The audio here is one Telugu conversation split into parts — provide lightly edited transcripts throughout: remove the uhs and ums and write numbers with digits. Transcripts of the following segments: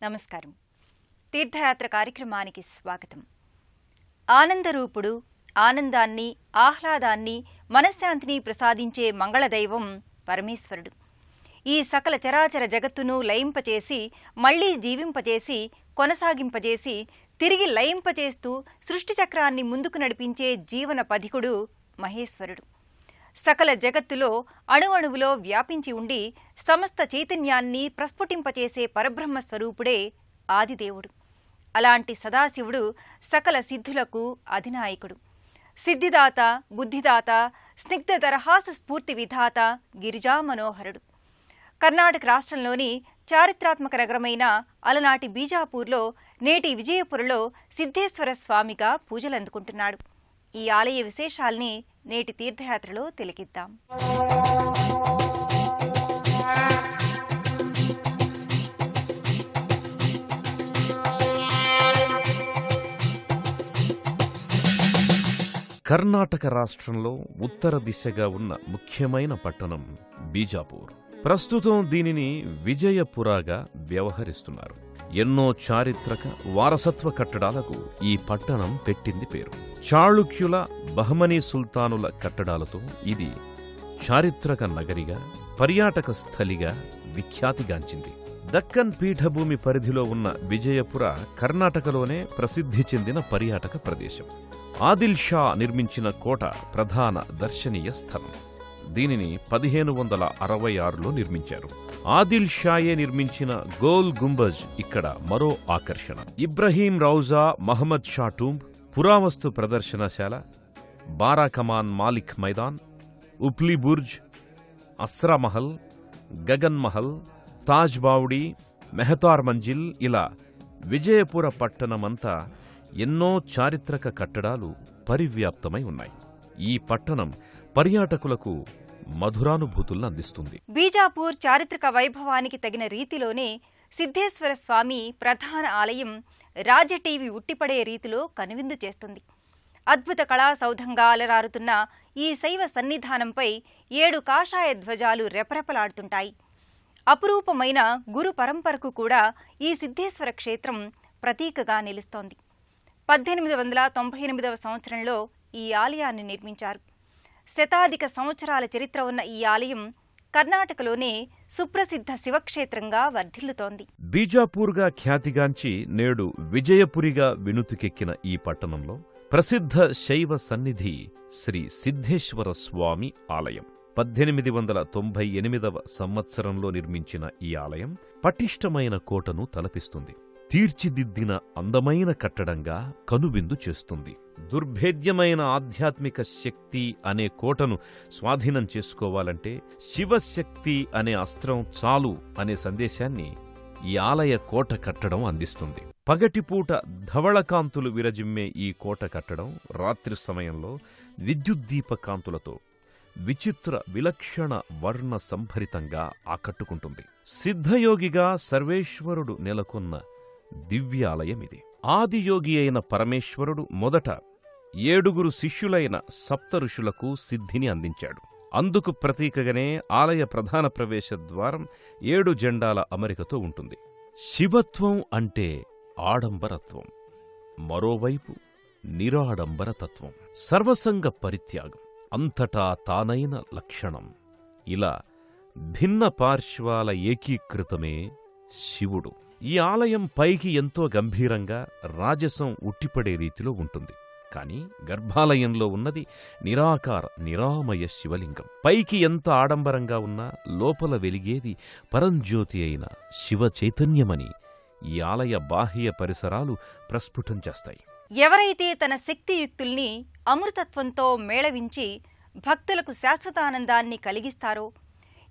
నమస్కారం. తీర్థయాత్ర కార్యక్రమానికి స్వాగతం. ఆనందరూపుడు, ఆనందాన్ని, ఆహ్లాదాన్ని, మనశ్శాంతిని ప్రసాదించే మంగళదైవం పరమేశ్వరుడు. ఈ సకల చరాచర జగత్తును లయింపచేసి, మళ్లీ జీవింపచేసి, కొనసాగింపజేసి, తిరిగి లయింపచేస్తూ సృష్టి చక్రాన్ని ముందుకు నడిపించే జీవన పథికుడు మహేశ్వరుడు. సకల జగత్తులో అణువణువులో వ్యాపించి ఉండి సమస్త చైతన్యాన్ని ప్రస్ఫుటింపచేసే పరబ్రహ్మ స్వరూపుడే ఆదిదేవుడు. అలాంటి సదాశివుడు సకల సిద్ధులకు అధినాయకుడు. సిద్ధిదాత, బుద్ధిదాత, స్నిగ్ధ దరహాస స్ఫూర్తి విధాత, గిరిజా మనోహరుడు. కర్ణాటక రాష్ట్రంలోని చారిత్రాత్మక నగరమైన అలనాటి బీజాపూర్లో, నేటి విజయపురలో సిద్ధేశ్వర స్వామిగా పూజలందుకుంటున్నాడు. ఈ ఆలయ విశేషాల్ని నేటి తీర్థయాత్రలో తిలకిద్దాం. కర్ణాటక రాష్ట్రంలో ఉత్తర దిశగా ఉన్న ముఖ్యమైన పట్టణం బీజాపూర్. ప్రస్తుతం దీనిని విజయపురగా వ్యవహరిస్తున్నారు. ఎన్నో చారిత్రక వారసత్వ కట్టడాలకు ఈ పట్టణం పెట్టింది పేరు. చాళుక్యుల, బహమనీ సుల్తానుల కట్టడాలతో ఇది చారిత్రక నగరిగా, పర్యాటక స్థలిగా విఖ్యాతిగాంచింది. దక్కన్ పీఠభూమి పరిధిలో ఉన్న విజయపుర కర్ణాటకలోనే ప్రసిద్ధి చెందిన పర్యాటక ప్రదేశం. ఆదిల్ షా నిర్మించిన కోట ప్రధాన దర్శనీయ స్థలం. దీనిని 1566లో నిర్మించారు. ఆదిల్ షాయే నిర్మించిన గోల్ గుంబజ్ ఇక్కడ మరో ఆకర్షణ. ఇబ్రహీం రౌజా మహమ్మద్ షా టూంబ్, పురావస్తు ప్రదర్శనశాల, బారాకమాన్ మాలిక్ మైదాన్, ఉప్లీ బుర్జ్, అస్రా మహల్, గగన్ మహల్, తాజ్ బావుడి, మెహతార్ మంజిల్, ఇలా విజయపుర పట్టణమంతా ఎన్నో చారిత్రక కట్టడాలు పరివ్యాప్తమై ఉన్నాయి. ఈ పట్టణం పర్యాటకులకు మధురానుభూతులను అందిస్తుంది. బీజాపూర్ చారిత్రక వైభవానికి తగిన రీతిలోనే సిద్ధేశ్వర స్వామి ప్రధాన ఆలయం రాజటీవీ ఉట్టిపడే రీతిలో కనువిందు చేస్తుంది. అద్భుత కళాసౌధంగా అలరారుతున్న ఈ శైవ సన్నిధానంపై 7 కాషాయ ధ్వజాలు రెపరెపలాడుతుంటాయి. అపురూపమైన గురు పరంపరకు కూడా ఈ సిద్ధేశ్వర క్షేత్రం ప్రతీకగా నిలుస్తోంది. 1898వ సంవత్సరంలో ఈ ఆలయాన్ని నిర్మించారు. శతాధిక సంవత్సరాల చరిత్ర ఉన్న ఈ ఆలయం కర్ణాటకలోనే సుప్రసిద్ధ శివక్షేత్రంగా వర్ధిల్లుతోంది. బీజాపూర్గా ఖ్యాతిగాంచి నేడు విజయపురిగా వినుతికెక్కిన ఈ పట్టణంలో ప్రసిద్ధ శైవ సన్నిధి శ్రీ సిద్ధేశ్వర స్వామి ఆలయం. 1898వ సంవత్సరంలో నిర్మించిన ఈ ఆలయం పటిష్టమైన కోటను తలపిస్తుంది. తీర్చిదిద్దిన అందమైన కట్టడంగా కనువిందు చేస్తుంది. దుర్భేద్యమైన ఆధ్యాత్మిక శక్తి అనే కోటను స్వాధీనం చేసుకోవాలంటే శివశక్తి అనే అస్త్రం చాలు అనే సందేశాన్ని ఈ ఆలయ కోట కట్టడం అందిస్తుంది. పగటిపూట ధవళకాంతులు విరజిమ్మే ఈ కోట కట్టడం రాత్రి సమయంలో విద్యుద్దీపకాంతులతో విచిత్ర విలక్షణ వర్ణ సంభరితంగా ఆకట్టుకుంటుంది. సిద్ధయోగిగా సర్వేశ్వరుడు నెలకొన్న దివ్యాలయమిది. ఆదియోగి అయిన పరమేశ్వరుడు మొదట 7 శిష్యులైన సప్త ఋషులకు సిద్ధిని అందించాడు. అందుకు ప్రతీకగానే ఆలయ ప్రధాన ప్రవేశ ద్వారం 7 జెండాల అమరికతో ఉంటుంది. శివత్వం అంటే ఆడంబరత్వం, మరోవైపు నిరాడంబరతత్వం, సర్వసంగ పరిత్యాగం, అంతటా తానైన లక్షణం. ఇలా భిన్న పార్శ్వాల ఏకీకృతమే శివుడు. ఈ ఆలయం పైకి ఎంతో గంభీరంగా రాజసం ఉట్టిపడే రీతిలో ఉంటుంది. కాని గర్భాలయంలో ఉన్నది నిరాకార నిరామయ శివలింగం. పైకి ఎంత ఆడంబరంగా ఉన్నా లోపల వెలిగేది పరంజ్యోతి అయిన శివ చైతన్యమని ఈ ఆలయ బాహ్య పరిసరాలు ప్రస్ఫుటం చేస్తాయి. ఎవరైతే తన శక్తియుక్తుల్ని అమృతత్వంతో మేళవించి భక్తులకు శాశ్వతానందాన్ని కలిగిస్తారో,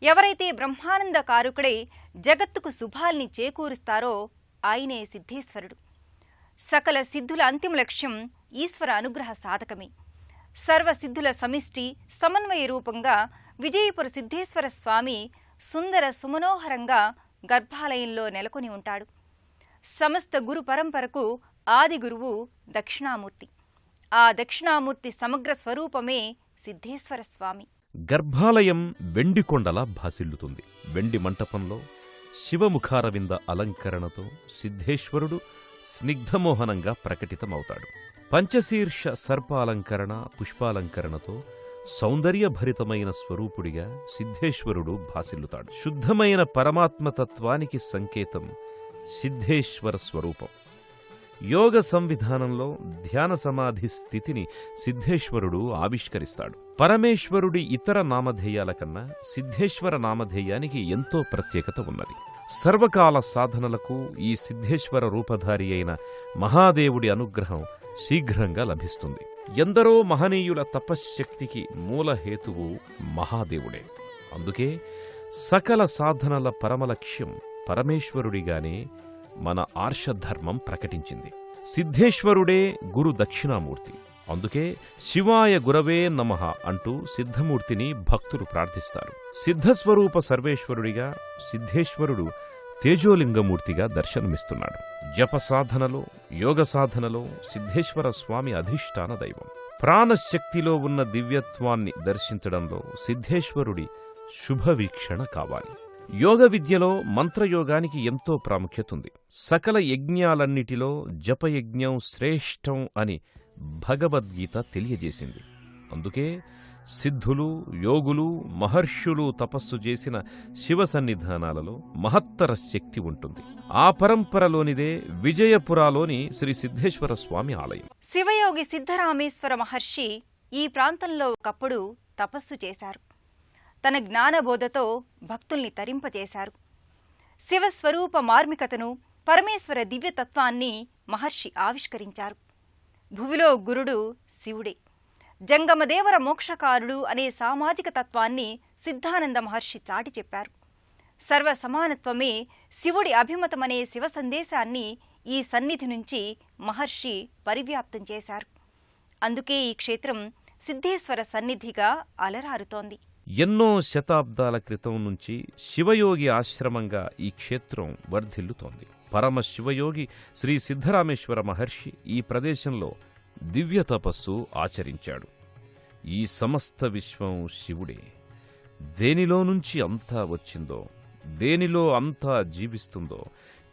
ఎవరైతే బ్రహ్మానంద కారుకుడై జగత్తుకు శుభాల్ని చేకూరుస్తారో ఆయనే సిద్ధేశ్వరుడు. సకల సిద్ధుల అంతిమ లక్ష్యం ఈశ్వర అనుగ్రహ సాధకమే. సర్వసిద్ధుల సమిష్టి సమన్వయ రూపంగా విజయపుర సిద్ధేశ్వర స్వామి సుందర సుమనోహరంగా గర్భాలయంలో నెలకొని ఉంటాడు. సమస్త గురు పరంపరకు ఆది గురువు దక్షిణామూర్తి. ఆ దక్షిణామూర్తి సమగ్ర స్వరూపమే సిద్ధేశ్వర స్వామి. గర్భాలయం వెండికొండలా భాసిల్లుతుంది. వెండి మంటపంలో శివముఖారవింద అలంకరణతో సిద్ధేశ్వరుడు స్నిగ్ధమోహనంగా ప్రకటితమవుతాడు. పంచశీర్ష సర్పాలంకరణ, పుష్పాలంకరణతో సౌందర్యభరితమైన స్వరూపుడిగా సిద్ధేశ్వరుడు భాసిల్లుతాడు. శుద్ధమైన పరమాత్మతత్వానికి సంకేతం సిద్ధేశ్వర స్వరూపం. యోగ సంవిధానంలో ధ్యాన సమాధి స్థితిని సిద్ధేశ్వరుడు ఆవిష్కరిస్తాడు. పరమేశ్వరుడి ఇతర నామధేయాల కన్నా సిద్ధేశ్వర నామధేయానికి ఎంతో ప్రత్యేకత ఉన్నది. సర్వకాల సాధనలకు ఈ సిద్ధేశ్వర రూపధారి అయిన మహాదేవుడి అనుగ్రహం శీఘ్రంగా లభిస్తుంది. ఎందరో మహనీయుల తపశ్శక్తికి మూలహేతువు మహాదేవుడే. అందుకే సకల సాధనల పరమలక్ష్యం పరమేశ్వరుడిగానే మన ఆర్షధర్మం ప్రకటించింది. సిద్ధేశ్వరుడే గురు దక్షిణామూర్తి. అందుకే శివాయ గురవే నమః అంటూ సిద్ధమూర్తిని భక్తులు ప్రార్థిస్తారు. సిద్ధస్వరూప సర్వేశ్వరుడిగా సిద్ధేశ్వరుడు తేజోలింగమూర్తిగా దర్శనమిస్తున్నాడు. జప సాధనలో, యోగ సాధనలో సిద్ధేశ్వర స్వామి అధిష్టాన దైవం. ప్రాణశక్తిలో ఉన్న దివ్యత్వాన్ని దర్శించడంలో సిద్ధేశ్వరుడి శుభవీక్షణ కావాలి. యోగ విద్యలో మంత్రయోగానికి ఎంతో ప్రాముఖ్యతుంది. సకల యజ్ఞాలన్నిటిలో జపయజ్ఞం శ్రేష్టం అని భగవద్గీత తెలియజేసింది. అందుకే సిద్ధులు, యోగులు, మహర్షులు తపస్సు చేసిన శివ సన్నిధానాలలో మహత్తర శక్తి ఉంటుంది. ఆ పరంపరలోనిదే విజయపురాలోని శ్రీ సిద్ధేశ్వర స్వామి ఆలయం. శివయోగి సిద్ధరామేశ్వర మహర్షి ఈ ప్రాంతంలో ఒకప్పుడు తపస్సు చేశారు. తన జ్ఞానబోధతో భక్తుల్ని తరింపజేశారు. శివస్వరూప మార్మికతను, పరమేశ్వర దివ్యతత్వాన్ని మహర్షి ఆవిష్కరించారు. భువిలో గురుడు శివుడే, జంగమదేవర మోక్షకారుడు అనే సామాజిక తత్వాన్ని సిద్ధానంద మహర్షి చాటి చెప్పారు. సర్వ సమానత్వమే శివుడి అభిమతమనే శివ సందేశాన్ని ఈ సన్నిధి నుంచి మహర్షి పరివ్యాప్తం చేశారు. అందుకే ఈ క్షేత్రం సిద్ధేశ్వర సన్నిధిగా అలరారుతోంది. ఎన్నో శతాబ్దాల క్రితం నుంచి శివయోగి ఆశ్రమంగా ఈ క్షేత్రం వర్ధిల్లుతోంది. పరమ శివయోగి శ్రీ సిద్ధరామేశ్వర మహర్షి ఈ ప్రదేశంలో దివ్య తపస్సు ఆచరించాడు. ఈ సమస్త విశ్వం శివుడే. దేనిలో నుంచి అంతా వచ్చిందో, దేనిలో అంతా జీవిస్తుందో,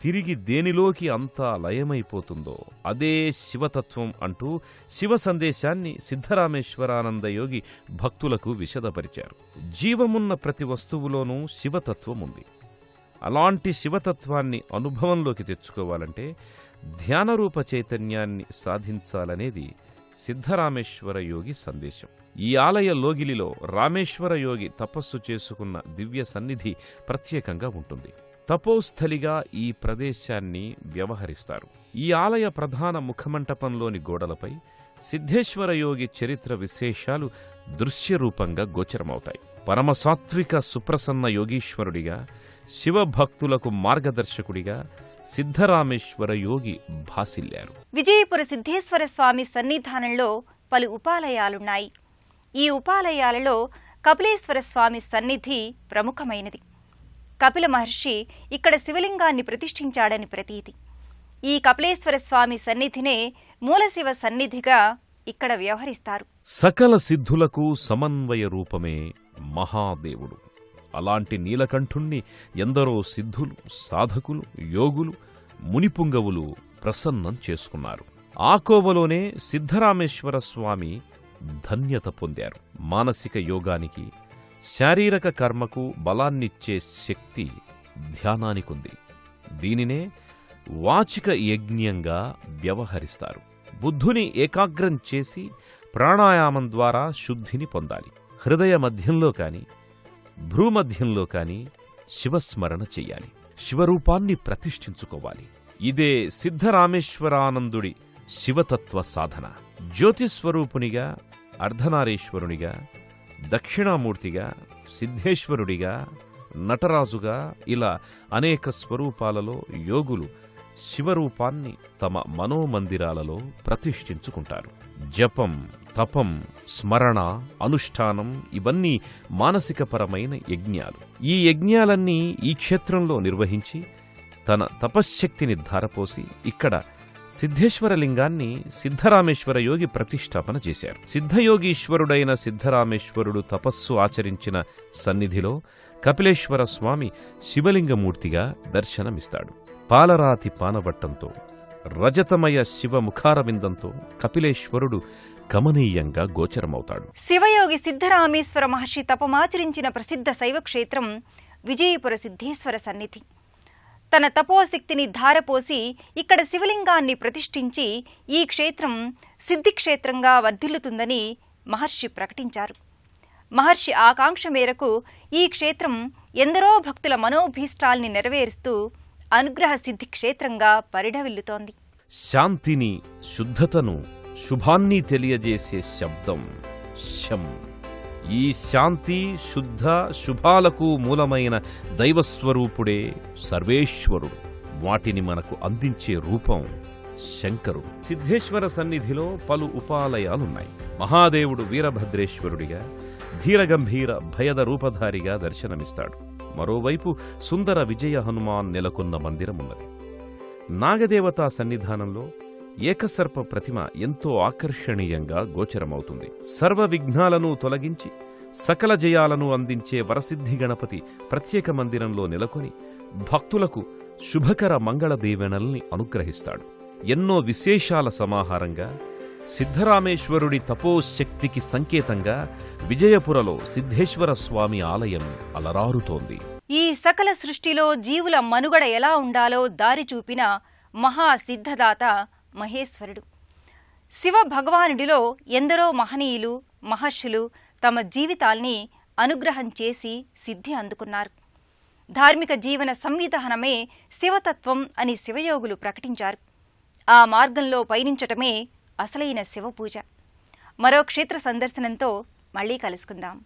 తిరిగి దేనిలోకి అంతా లయమైపోతుందో అదే శివతత్వం అంటూ శివ సందేశాన్ని సిద్ధరామేశ్వరానందయోగి భక్తులకు విశదపరిచారు. జీవమున్న ప్రతి వస్తువులోనూ శివతత్వం ఉంది. అలాంటి శివతత్వాన్ని అనుభవంలోకి తెచ్చుకోవాలంటే ధ్యానరూప చైతన్యాన్ని సాధించాలనేది సిద్ధరామేశ్వర యోగి సందేశం. ఈ ఆలయ లోగిలిలో రామేశ్వర యోగి తపస్సు చేసుకున్న దివ్య సన్నిధి ప్రత్యేకంగా ఉంటుంది. తపోస్థలిగా ఈ ప్రదేశాన్ని వ్యవహరిస్తారు. ఈ ఆలయ ప్రధాన ముఖమంటపంలోని గోడలపై సిద్ధేశ్వర యోగి చరిత్ర విశేషాలు దృశ్యరూపంగా గోచరమవుతాయి. పరమసాత్విక సుప్రసన్న యోగీశ్వరుడిగా, శివభక్తులకు మార్గదర్శకుడిగా సిద్ధరామేశ్వర యోగి భాసిల్లారు. విజయపుర సిద్ధేశ్వర స్వామి సన్నిధానంలో పలు ఉపాలయాలున్నాయి. ఈ ఉపాలయాలలో కపిలేశ్వర స్వామి సన్నిధి ప్రముఖమైనది. కపిల మహర్షి ఇక్కడ శివలింగాన్ని ప్రతిష్ఠించాడని ప్రతీతి. ఈ కపిలేశ్వర స్వామి సన్నిధినే మూలశివ సన్నిధిగా ఇక్కడ వ్యవహరిస్తారు. సకల సిద్ధులకు సమన్వయ రూపమే మహాదేవుడు. అలాంటి నీలకంఠుణ్ణి ఎందరో సిద్ధులు, సాధకులు, యోగులు, మునిపుంగవులు ప్రసన్నం చేసుకున్నారు. ఆ కోవలోనే సిద్ధరామేశ్వర స్వామి ధన్యత పొందారు. మానసిక యోగానికి, శారీరక కర్మకు బలాన్నిచ్చే శక్తి ధ్యానానికుంది. దీనినే వాచిక యజ్ఞంగా వ్యవహరిస్తారు. బుద్ధుని ఏకాగ్రం చేసి ప్రాణాయామం ద్వారా శుద్ధిని పొందాలి. హృదయ మధ్యంలో కాని, భ్రూమధ్యంలో కాని శివస్మరణ చెయ్యాలి. శివరూపాన్ని ప్రతిష్ఠించుకోవాలి. ఇదే సిద్ధరామేశ్వరానందుడి శివతత్వ సాధన. జ్యోతిస్వరూపునిగా, అర్ధనారీశ్వరునిగా, దక్షిణామూర్తిగా, సిద్ధేశ్వరుడిగా, నటరాజుగా ఇలా అనేక స్వరూపాలలో యోగులు శివరూపాన్ని తమ మనోమందిరాలలో ప్రతిష్ఠించుకుంటారు. జపం, తపం, స్మరణ, అనుష్ఠానం ఇవన్నీ మానసికపరమైన యజ్ఞాలు. ఈ యజ్ఞాలన్నీ ఈ క్షేత్రంలో నిర్వహించి తన తపశ్శక్తిని ధారపోసి ఇక్కడ సిద్ధేశ్వరలింగాన్ని సిద్ధరామేశ్వర యోగి ప్రతిష్టాపన చేశారు. సిద్ధయోగీశ్వరుడైన సిద్ధరామేశ్వరుడు తపస్సు ఆచరించిన సన్నిధిలో కపిలేశ్వర స్వామి శివలింగమూర్తిగా దర్శనమిస్తాడు. పాలరాతి పానబట్టంతో రజతమయ శివముఖారవిందంతో కపిలేశ్వరుడు గమనీయంగా గోచరమవుతాడు. శివయోగి సిద్ధరామేశ్వర మహర్షి తపమాచరించిన ప్రసిద్ధ శైవక్షేత్రం విజయపుర సిద్ధేశ్వర సన్నిధి. తన తపోశక్తిని ధారపోసి ఇక్కడ శివలింగాన్ని ప్రతిష్ఠించి ఈ క్షేత్రం సిద్ధిక్షేత్రంగా వర్ధిల్లుతుందని మహర్షి ప్రకటించారు. మహర్షి ఆకాంక్ష మేరకు ఈ క్షేత్రం ఎందరో భక్తుల మనోభీష్టాల్ని నెరవేరుస్తూ అనుగ్రహ సిద్ధి క్షేత్రంగా పరిఢవిల్లుతోంది. శాంతిని, శుద్ధతను, శుభాన్ని తెలియజేసే శబ్దం శం. ఈ శాంతి, శుద్ధ, శుభాలకు మూలమైన దైవస్వరూపుడే సర్వేశ్వరుడు. వాటిని మనకు అందించే రూపం శంకరుడు. సిద్ధేశ్వర సన్నిధిలో పలు ఉపాలయాలున్నాయి. మహాదేవుడు వీరభద్రేశ్వరుడిగా, ధీరగంభీర భయద రూపధారిగా దర్శనమిస్తాడు. మరోవైపు సుందర విజయ హనుమాన్ నెలకొన్న మందిరమున్నది. నాగదేవతా సన్నిధానంలో ఏకసర్ప ప్రతిమ ఎంతో ఆకర్షణీయంగా గోచరమవుతుంది. సర్వ విఘ్నాలను తొలగించి సకల జయాలను అందించే వరసిద్ధి గణపతి ప్రత్యేక మందిరంలో నెలకొని భక్తులకు శుభకర మంగళ దీవెనల్ని అనుగ్రహిస్తాడు. ఎన్నో విశేషాల సమాహారంగా సిద్ధరామేశ్వరుడి తపోశక్తికి సంకేతంగా విజయపురలో సిద్ధేశ్వర స్వామి ఆలయం అలరారుతోంది. ఈ సకల సృష్టిలో జీవుల మనుగడ ఎలా ఉండాలో దారి చూపిన మహాసిద్ధదాత మహేశ్వరుడు. శివ భగవానుడిలో ఎందరో మహనీయులు, మహర్షులు తమ జీవితాల్ని అనుగ్రహం చేసి సిద్ధి అందుకున్నారు. ధార్మిక జీవన సంవిధానమే శివతత్వం అని శివయోగులు ప్రకటించారు. ఆ మార్గంలో పయనించటమే అసలైన శివపూజ. మరో క్షేత్ర సందర్శనంతో మళ్ళీ కలుసుకుందాం.